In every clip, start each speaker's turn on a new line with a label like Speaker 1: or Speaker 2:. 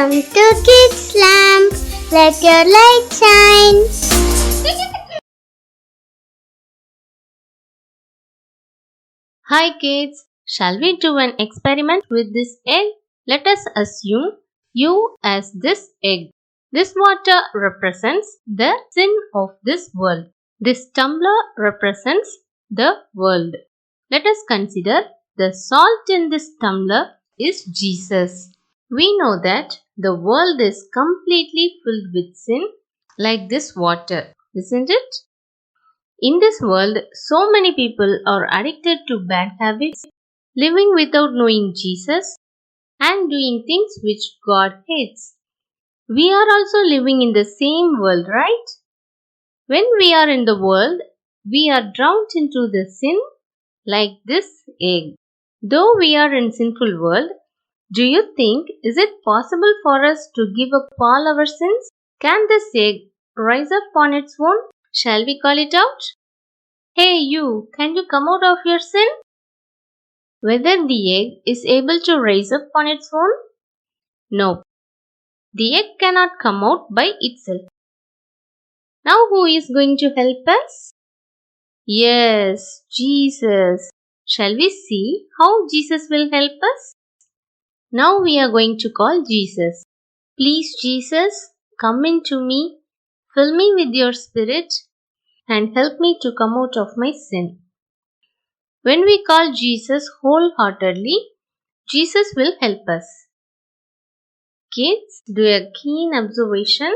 Speaker 1: Welcome to Kids Lamp. Let your light shine.
Speaker 2: Hi kids, shall we do an experiment with this egg? Let us assume you as this egg. This water represents the sin of this world. This tumbler represents the world. Let us consider the salt in this tumbler is Jesus. We know that the world is completely filled with sin like this water, isn't it? In this world, so many people are addicted to bad habits, living without knowing Jesus, and doing things which God hates. We are also living in the same world, right? When we are in the world, we are drowned into the sin like this egg. Though we are in sinful world, do you think is it possible for us to give up all our sins? Can this egg rise up on its own? Shall we call it out? Hey you, can you come out of your sin? Whether the egg is able to rise up on its own? No. The egg cannot come out by itself. Now who is going to help us? Yes, Jesus. Shall we see how Jesus will help us? Now we are going to call Jesus. Please Jesus, come into me, fill me with your spirit and help me to come out of my sin. When we call Jesus wholeheartedly, Jesus will help us. Kids, do a keen observation.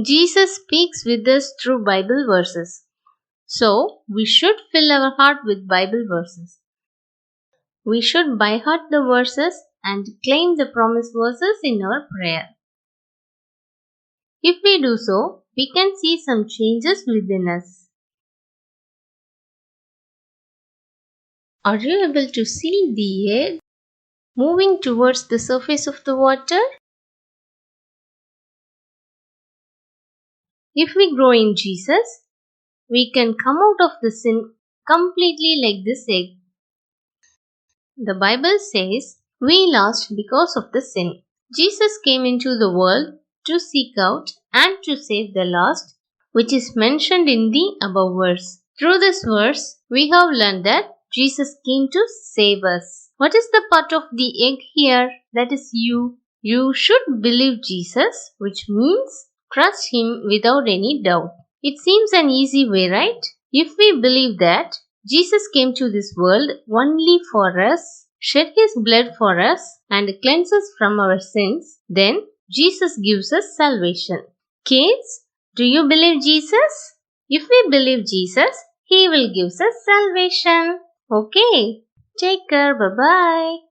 Speaker 2: Jesus speaks with us through Bible verses. So, we should fill our heart with Bible verses. We should by heart the verses and claim the promised verses in our prayer. If we do so, we can see some changes within us. Are you able to see the egg moving towards the surface of the water? If we grow in Jesus, we can come out of the sin completely like this egg. The Bible says we lost because of the sin. Jesus came into the world to seek out and to save the lost, which is mentioned in the above verse. Through this verse, we have learned that Jesus came to save us. What is the part of the egg here? That is you. You should believe Jesus, which means trust Him without any doubt. It seems an easy way, right? If we believe that Jesus came to this world only for us, shed His blood for us, and cleanse us from our sins, then Jesus gives us salvation. Kids, do you believe Jesus? If we believe Jesus, He will give us salvation. Okay, take care. Bye-bye.